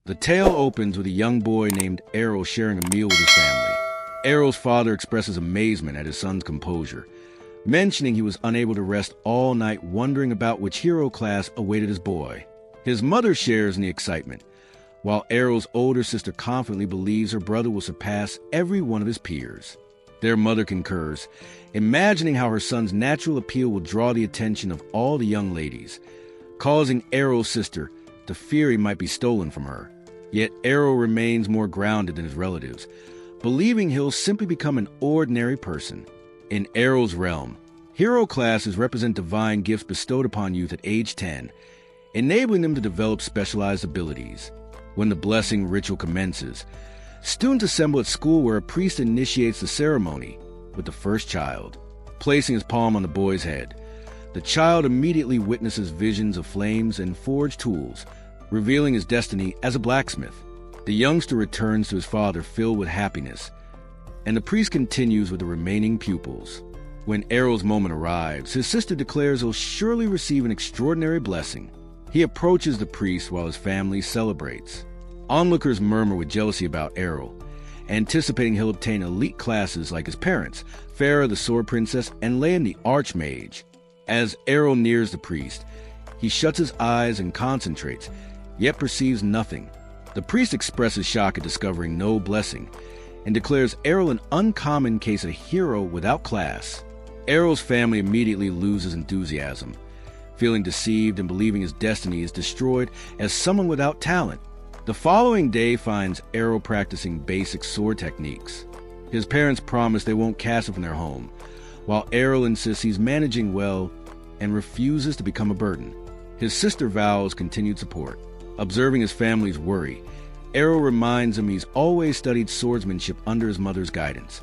The tale opens with a young boy named Errol sharing a meal with his family. Errol's father expresses amazement at his son's composure, mentioning he was unable to rest all night wondering about which hero class awaited his boy. His mother shares in the excitement, while Errol's older sister confidently believes her brother will surpass every one of his peers. Their mother concurs, imagining how her son's natural appeal will draw the attention of all the young ladies, causing Errol's sister to fear he might be stolen from her. Yet Errol remains more grounded than his relatives, believing he'll simply become an ordinary person. In Errol's realm, hero classes represent divine gifts bestowed upon youth at age 10, enabling them to develop specialized abilities. When the blessing ritual commences, students assemble at school where a priest initiates the ceremony with the first child, placing his palm on the boy's head. The child immediately witnesses visions of flames and forged tools, revealing his destiny as a blacksmith. The youngster returns to his father filled with happiness, and the priest continues with the remaining pupils. When Errol's moment arrives, his sister declares he'll surely receive an extraordinary blessing. He approaches the priest while his family celebrates. Onlookers murmur with jealousy about Errol, anticipating he'll obtain elite classes like his parents, Farah the Sword Princess and Leon the Archmage. As Errol nears the priest, he shuts his eyes and concentrates, yet perceives nothing. The priest expresses shock at discovering no blessing, and declares Errol an uncommon case of hero without class. Errol's family immediately loses enthusiasm, feeling deceived and believing his destiny is destroyed as someone without talent. The following day finds Errol practicing basic sword techniques. His parents promise they won't cast him from their home, while Errol insists he's managing well and refuses to become a burden. His sister vows continued support. Observing his family's worry, Errol reminds him he's always studied swordsmanship under his mother's guidance,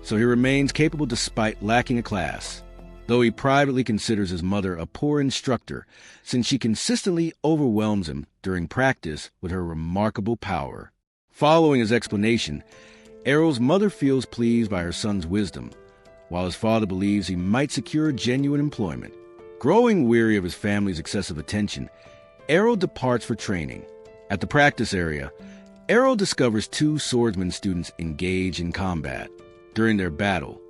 so he remains capable despite lacking a class, though he privately considers his mother a poor instructor since she consistently overwhelms him during practice with her remarkable power. Following his explanation, Errol's mother feels pleased by her son's wisdom, while his father believes he might secure genuine employment. Growing weary of his family's excessive attention, Errol departs for training. At the practice area, Errol discovers two swordsman students engage in combat. During their battle,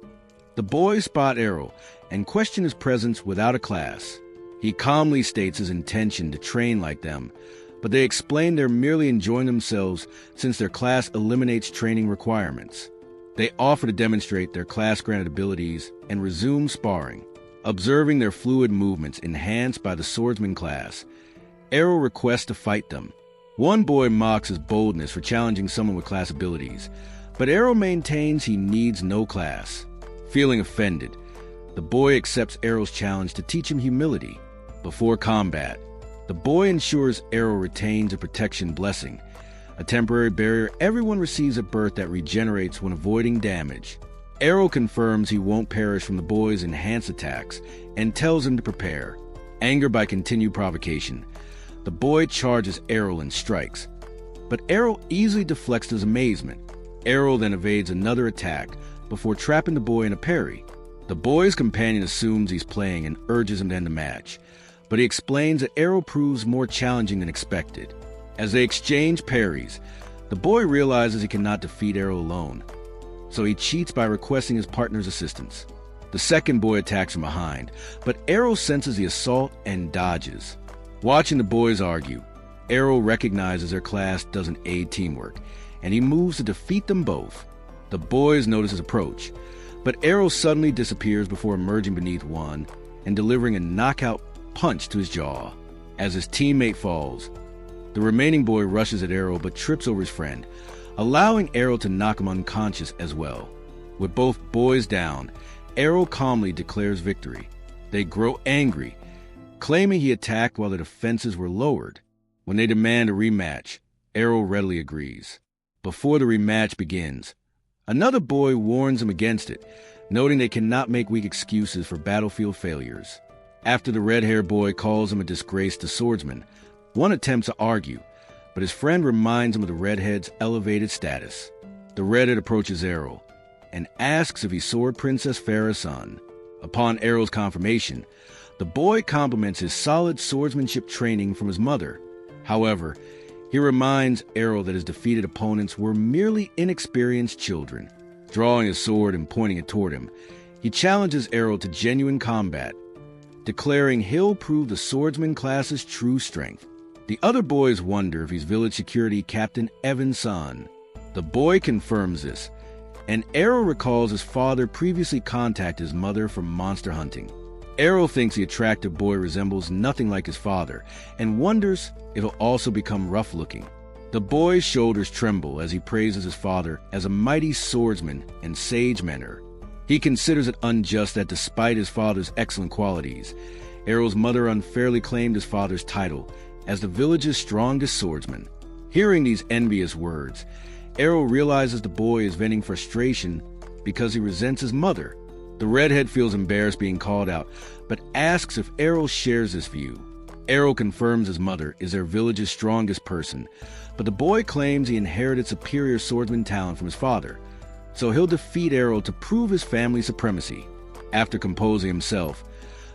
the boys spot Errol and question his presence without a class. He calmly states his intention to train like them, but they explain they're merely enjoying themselves since their class eliminates training requirements. They offer to demonstrate their class-granted abilities and resume sparring. Observing their fluid movements enhanced by the swordsman class, Errol requests to fight them. One boy mocks his boldness for challenging someone with class abilities, but Errol maintains he needs no class. Feeling offended, the boy accepts Errol's challenge to teach him humility. Before combat, the boy ensures Errol retains a protection blessing, a temporary barrier everyone receives at birth that regenerates when avoiding damage. Errol confirms he won't perish from the boy's enhanced attacks and tells him to prepare. Angered by continued provocation, the boy charges Errol and strikes, but Errol easily deflects his amazement. Errol then evades another attack before trapping the boy in a parry. The boy's companion assumes he's playing and urges him to end the match, but he explains that Errol proves more challenging than expected. As they exchange parries, the boy realizes he cannot defeat Errol alone, so he cheats by requesting his partner's assistance. The second boy attacks from behind, but Errol senses the assault and dodges. Watching the boys argue, Errol recognizes their class doesn't aid teamwork, and he moves to defeat them both. The boys notice his approach, but Errol suddenly disappears before emerging beneath one and delivering a knockout punch to his jaw. As his teammate falls, the remaining boy rushes at Errol but trips over his friend, allowing Errol to knock him unconscious as well. With both boys down, Errol calmly declares victory. They grow angry, claiming he attacked while the defenses were lowered. When they demand a rematch, Errol readily agrees. Before the rematch begins, another boy warns him against it, noting they cannot make weak excuses for battlefield failures. After the red-haired boy calls him a disgrace to swordsmen, one attempts to argue, but his friend reminds him of the redhead's elevated status. The redhead approaches Errol and asks if he's Sword Princess Farah's son. Upon Errol's confirmation, the boy compliments his solid swordsmanship training from his mother. However, He reminds Errol that his defeated opponents were merely inexperienced children. Drawing his sword and pointing it toward him, he challenges Errol to genuine combat, declaring he'll prove the swordsman class's true strength. The other boys wonder if he's village security Captain Evan's son. The boy confirms this, and Errol recalls his father previously contacted his mother for monster hunting. Errol thinks the attractive boy resembles nothing like his father and wonders if he'll also become rough-looking. The boy's shoulders tremble as he praises his father as a mighty swordsman and sage mentor. He considers it unjust that despite his father's excellent qualities, Errol's mother unfairly claimed his father's title as the village's strongest swordsman. Hearing these envious words, Errol realizes the boy is venting frustration because he resents his mother. The redhead feels embarrassed being called out, but asks if Errol shares this view. Errol confirms his mother is their village's strongest person, but the boy claims he inherited superior swordsman talent from his father, so he'll defeat Errol to prove his family's supremacy. After composing himself,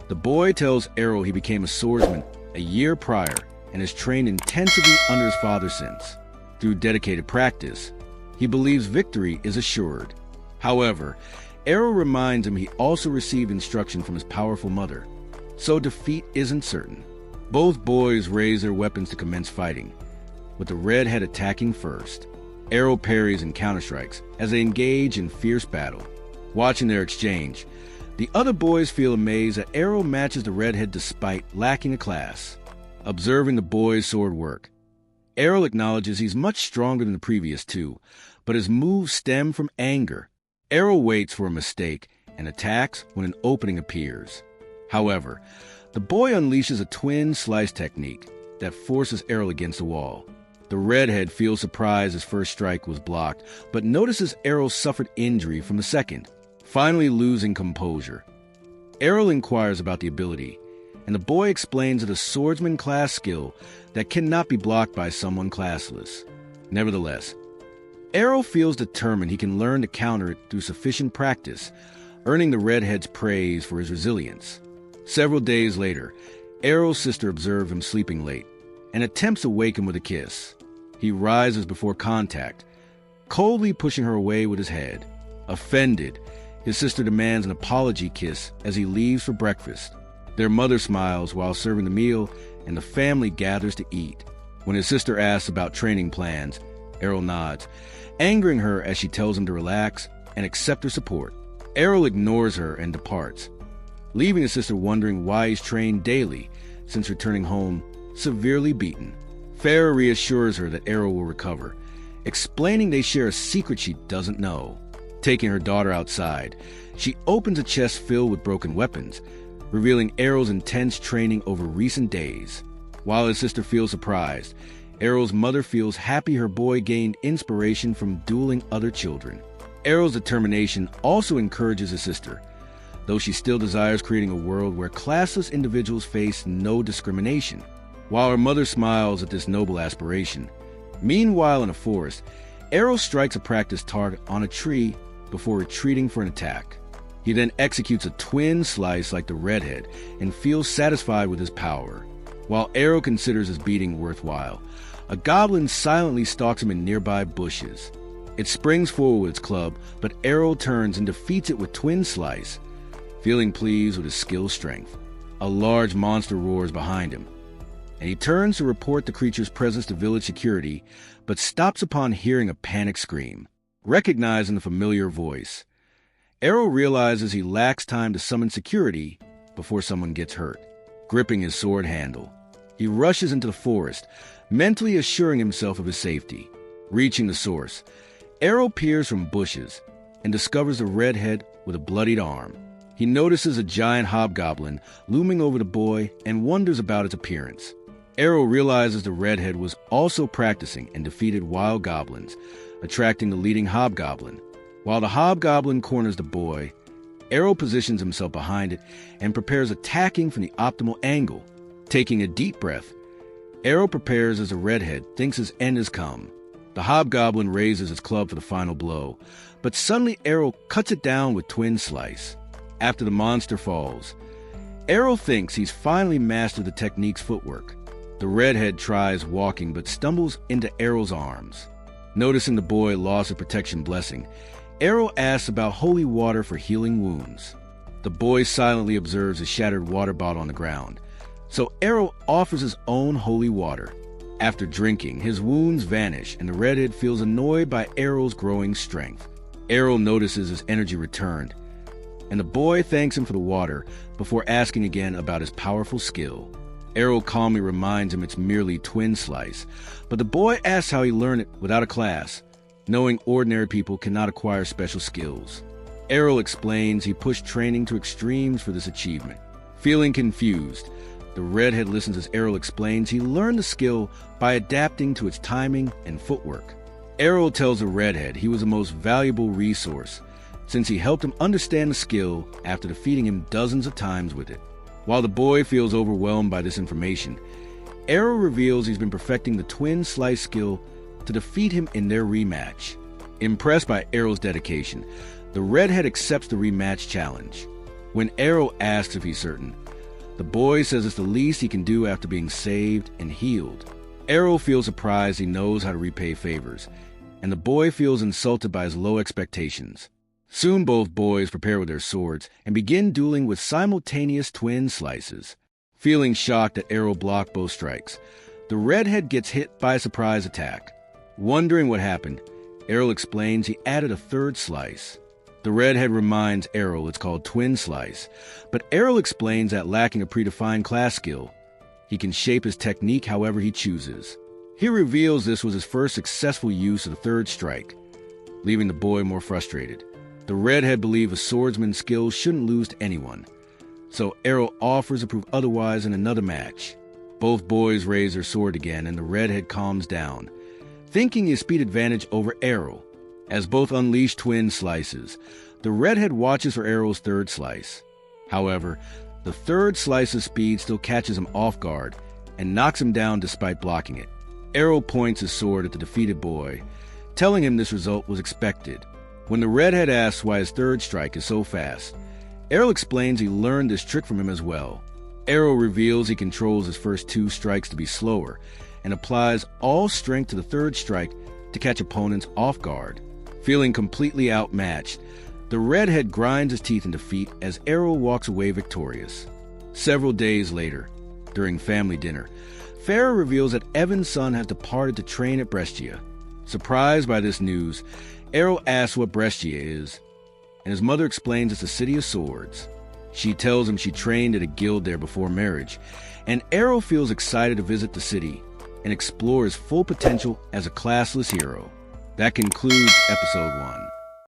the boy tells Errol he became a swordsman a year prior and has trained intensively under his father since. Through dedicated practice, he believes victory is assured. However, Errol reminds him he also received instruction from his powerful mother, so defeat isn't certain. Both boys raise their weapons to commence fighting, with the redhead attacking first. Errol parries and counterstrikes as they engage in fierce battle. Watching their exchange, the other boys feel amazed that Errol matches the redhead despite lacking a class. Observing the boys' sword work, Errol acknowledges he's much stronger than the previous two, but his moves stem from anger. Errol waits for a mistake and attacks when an opening appears. However, the boy unleashes a twin slice technique that forces Errol against the wall. The redhead feels surprised his first strike was blocked, but notices Errol suffered injury from the second. Finally losing composure, Errol inquires about the ability, and the boy explains that a swordsman class skill that cannot be blocked by someone classless. Nevertheless, Errol feels determined he can learn to counter it through sufficient practice, earning the redhead's praise for his resilience. Several days later, Errol's sister observes him sleeping late and attempts to wake him with a kiss. He rises before contact, coldly pushing her away with his head. Offended, his sister demands an apology kiss as he leaves for breakfast. Their mother smiles while serving the meal, and the family gathers to eat. When his sister asks about training plans, Errol nods, angering her as she tells him to relax and accept her support. Errol ignores her and departs, leaving his sister wondering why he's trained daily since returning home severely beaten. Farah reassures her that Errol will recover, explaining they share a secret she doesn't know. Taking her daughter outside, she opens a chest filled with broken weapons, revealing Errol's intense training over recent days. While his sister feels surprised, Errol's mother feels happy her boy gained inspiration from dueling other children. Errol's determination also encourages his sister, though she still desires creating a world where classless individuals face no discrimination. While her mother smiles at this noble aspiration, meanwhile in a forest, Errol strikes a practice target on a tree before retreating for an attack. He then executes a twin slice like the redhead and feels satisfied with his power. While Errol considers his beating worthwhile, a goblin silently stalks him in nearby bushes. It springs forward with its club, but Errol turns and defeats it with twin slice, feeling pleased with his skill strength. A large monster roars behind him, and he turns to report the creature's presence to village security, but stops upon hearing a panic scream. Recognizing the familiar voice, Errol realizes he lacks time to summon security before someone gets hurt. Gripping his sword handle, he rushes into the forest, mentally assuring himself of his safety. Reaching the source, Errol peers from bushes and discovers the redhead with a bloodied arm. He notices a giant hobgoblin looming over the boy and wonders about its appearance. Errol realizes the redhead was also practicing and defeated wild goblins, attracting the leading hobgoblin. While the hobgoblin corners the boy, Errol positions himself behind it and prepares attacking from the optimal angle. Taking a deep breath, Errol prepares as the redhead thinks his end has come. The hobgoblin raises its club for the final blow, but suddenly Errol cuts it down with twin slice. After the monster falls, Errol thinks he's finally mastered the technique's footwork. The redhead tries walking but stumbles into Errol's arms. Noticing the boy lost a protection blessing, Errol asks about holy water for healing wounds. The boy silently observes a shattered water bottle on the ground, so Errol offers his own holy water. After drinking, his wounds vanish and the redhead feels annoyed by Errol's growing strength. Errol notices his energy returned, and the boy thanks him for the water before asking again about his powerful skill. Errol calmly reminds him it's merely twin slice, but the boy asks how he learned it without a class, knowing ordinary people cannot acquire special skills. Errol explains he pushed training to extremes for this achievement. Feeling confused, the redhead listens as Errol explains he learned the skill by adapting to its timing and footwork. Errol tells the redhead he was the most valuable resource, since he helped him understand the skill after defeating him dozens of times with it. While the boy feels overwhelmed by this information, Errol reveals he's been perfecting the twin slice skill to defeat him in their rematch. Impressed by Errol's dedication, the redhead accepts the rematch challenge. When Errol asks if he's certain, the boy says it's the least he can do after being saved and healed. Errol feels surprised he knows how to repay favors, and the boy feels insulted by his low expectations. Soon both boys prepare with their swords and begin dueling with simultaneous twin slices. Feeling shocked that Errol blocked both strikes, the redhead gets hit by a surprise attack. Wondering what happened, Errol explains he added a third slice. The redhead reminds Errol it's called twin slice, but Errol explains that lacking a predefined class skill, he can shape his technique however he chooses. He reveals this was his first successful use of the third strike, leaving the boy more frustrated. The redhead believes a swordsman's skill shouldn't lose to anyone, so Errol offers to prove otherwise in another match. Both boys raise their sword again and the redhead calms down, thinking his speed advantage over Errol. As both unleash twin slices, the redhead watches for Errol's third slice. However, the third slice's speed still catches him off guard and knocks him down despite blocking it. Errol points his sword at the defeated boy, telling him this result was expected. When the redhead asks why his third strike is so fast, Errol explains he learned this trick from him as well. Errol reveals he controls his first two strikes to be slower and applies all strength to the third strike to catch opponents off guard. Feeling completely outmatched, the redhead grinds his teeth in defeat as Errol walks away victorious. Several days later, during family dinner, Farah reveals that Evan's son has departed to train at Brescia. Surprised by this news, Errol asks what Brescia is, and his mother explains it's a city of swords. She tells him she trained at a guild there before marriage, and Errol feels excited to visit the city and explore his full potential as a classless hero. That concludes episode 1.